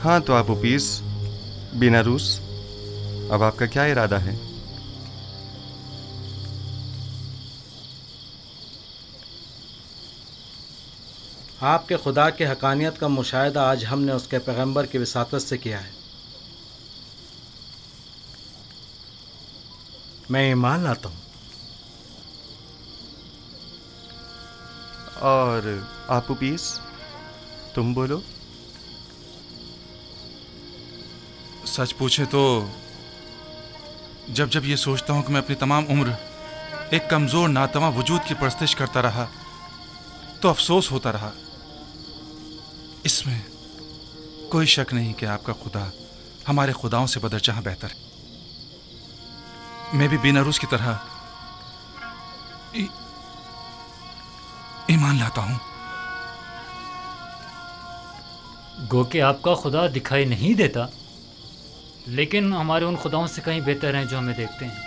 हाँ तो आप उपीस बिना रूस, अब आपका क्या इरादा है? आपके खुदा की हकानियत का मुशाहिदा आज हमने उसके पैगंबर की विसातत से किया है। मैं ईमान लाता हूँ। और आप उपीस, तुम बोलो। सच पूछे तो जब जब ये सोचता हूँ कि मैं अपनी तमाम उम्र एक कमज़ोर नातवा वजूद की परस्तिश करता रहा तो अफसोस होता रहा। इसमें कोई शक नहीं कि आपका खुदा हमारे खुदाओं से बदरजहाँ बेहतर है। मैं भी बेनारूस की तरह ईमान लाता हूँ। गो कि आपका खुदा दिखाई नहीं देता, लेकिन हमारे उन खुदाओं से कहीं बेहतर हैं जो हमें देखते हैं,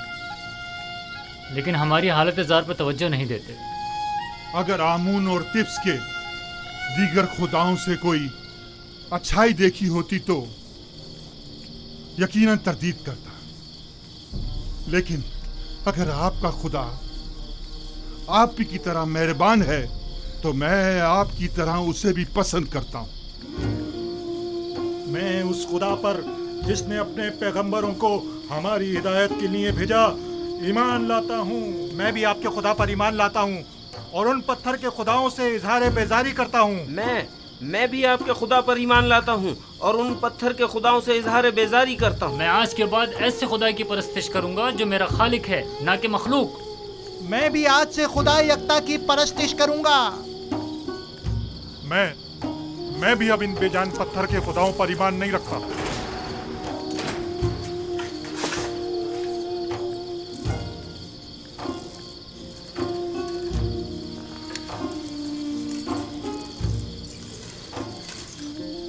लेकिन हमारी हालत ज़ार पर तवज्जो नहीं देते। अगर आमून और तिब्स के दीगर खुदाओं से कोई अच्छाई देखी होती तो यकीनन तरदीद करता, लेकिन अगर आपका खुदा आप ही की तरह मेहरबान है तो मैं आपकी तरह उसे भी पसंद करता हूँ। मैं उस खुदा पर जिसने अपने पैगंबरों को हमारी हिदायत के लिए भेजा ईमान लाता हूँ। मैं भी आपके खुदा पर ईमान लाता हूँ और उन पत्थर के खुदाओं से इजहार बेजारी करता हूँ। मैं भी आपके खुदा पर ईमान लाता हूँ और उन पत्थर के खुदाओं से इजहार बेजारी करता हूँ। मैं आज के बाद ऐसे खुदा की परस्तिश करूंगा जो मेरा खालिक है, ना कि मखलूक। मैं भी आज से खुदा यकता की परस्तिश करूंगा। मैं भी अब इन बेजान पत्थर के खुदाओं पर ईमान नहीं रखता।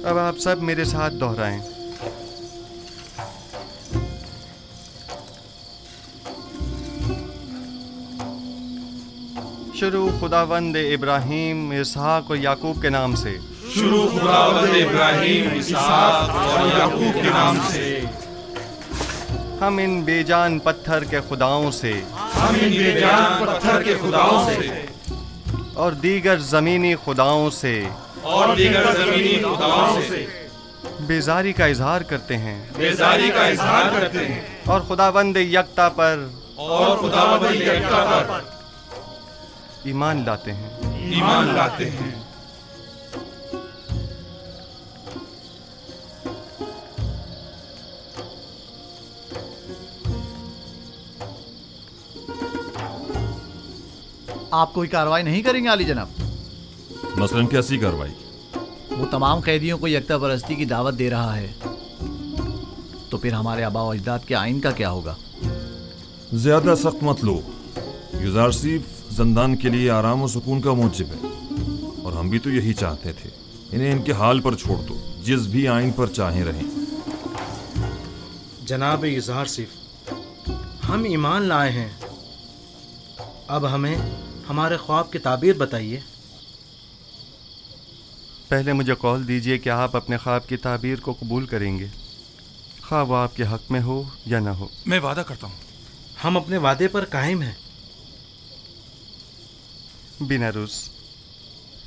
अब आप सब मेरे साथ दोहराएं। शुरू खुदावंद इब्राहीम, इसहाक और याकूब के नाम से। शुरू खुदावंद इब्राहीम, इसहाक और याकूब के नाम से। हम इन बेजान पत्थर के खुदाओं से और दीगर ज़मीनी खुदाओं से बेजारी का इजहार करते हैं और खुदावंद यकता पर ईमान लाते हैं। आप कोई कार्रवाई नहीं करेंगे आली जनाब? मसलन कैसी कार्रवाई? वो तमाम कैदियों को यकता परस्ती की दावत दे रहा है, तो फिर हमारे आबा व अजदाद के आइन का क्या होगा? ज्यादा सख्त मत लो। युजारसीफ जिंदान के लिए आराम और सुकून का मूजिब है, और हम भी तो यही चाहते थे। इन्हें इनके हाल पर छोड़ दो, जिस भी आइन पर चाहें रहें। जनाब युजारसीफ, हम ईमान लाए हैं, अब हमें हमारे ख्वाब की ताबीर बताइए। पहले मुझे कौल दीजिए कि आप अपने ख्वाब की ताबीर को कबूल करेंगे, ख्वाब वो आपके हक में हो या ना हो। मैं वादा करता हूँ। हम अपने वादे पर कायम हैं। बिनारूस,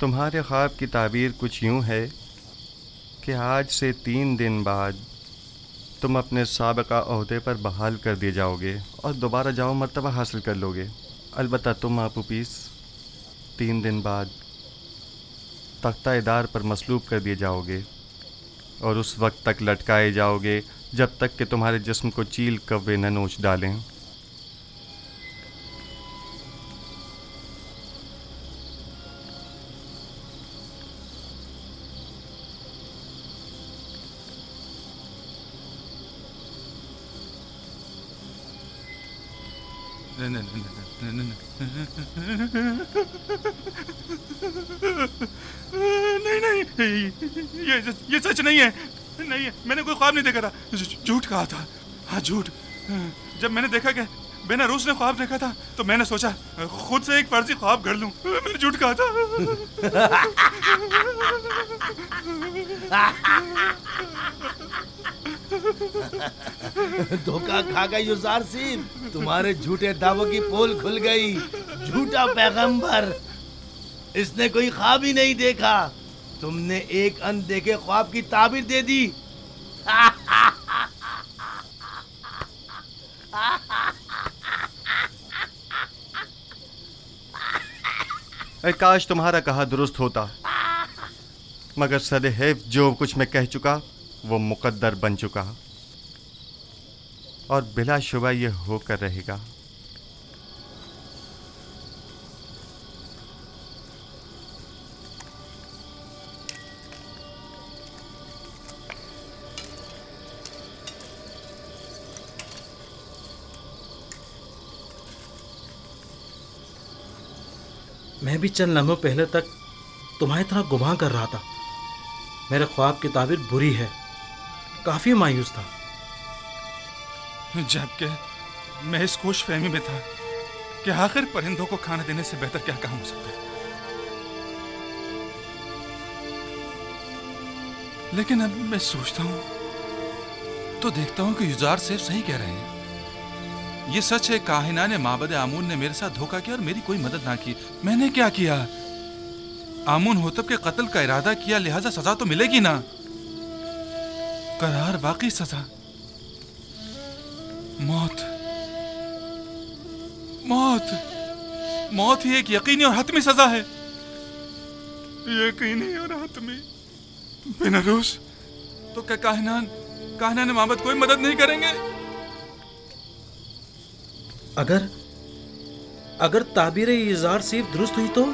तुम्हारे ख्वाब की ताबीर कुछ यूँ है कि आज से 3 दिन बाद तुम अपने साबिका ओहदे पर बहाल कर दिए जाओगे और दोबारा जाओ मर्तबा हासिल कर लोगे। अलबत्ता तुम आपूपीस 3 दिन बाद तख्ता-ए-दार पर मसलूब कर दिए जाओगे और उस वक्त तक लटकाए जाओगे जब तक कि तुम्हारे जिस्म को चील कव्वे न नोच डालें। नहीं, ये सच नहीं है। नहीं, मैंने कोई ख्वाब नहीं देखा था। झूठ कहा था। हाँ, झूठ। जब मैंने देखा कि बेनारूस ने ख्वाब देखा था तो मैंने सोचा खुद से एक फर्जी ख्वाब कर लूं। मैंने झूठ कहा था। धोखा खा गई युजारसीफ, तुम्हारे झूठे दावों की पोल खुल गई। झूठा पैगंबर, इसने कोई ख्वाब ही नहीं देखा, तुमने एक अनदेखे ख्वाब की ताबीर दे दी। काश तुम्हारा कहा दुरुस्त होता, मगर सदैव जो कुछ मैं कह चुका वो मुकद्दर बन चुका और बिलाशुबा ये होकर रहेगा। मैं भी चंद लम्हों पहले तक तुम्हारी तरह गुमान कर रहा था। मेरे ख्वाब की ताबीर बुरी है, काफी मायूस था। जबकि मैं इस खुश फहमी में था कि आखिर परिंदों को खाना देने से बेहतर क्या काम हो सकता है। लेकिन अब मैं सोचता हूं तो देखता हूं कि युजार सेफ सही कह रहे हैं। ये सच है, काहिना ने माबद आमून ने मेरे साथ धोखा किया और मेरी कोई मदद ना की। मैंने क्या किया? आमून होतब के कत्ल का इरादा किया, लिहाजा सजा तो मिलेगी ना। करार वाकई सजा, मौत। मौत मौत ही एक यकीनी और हतमी सजा है। यकीनी और हतमी। बेनारूस, तो क्या काहिना ने माबद कोई मदद नहीं करेंगे? अगर ताबीर युजार सिर्फ दुरुस्त हुई तो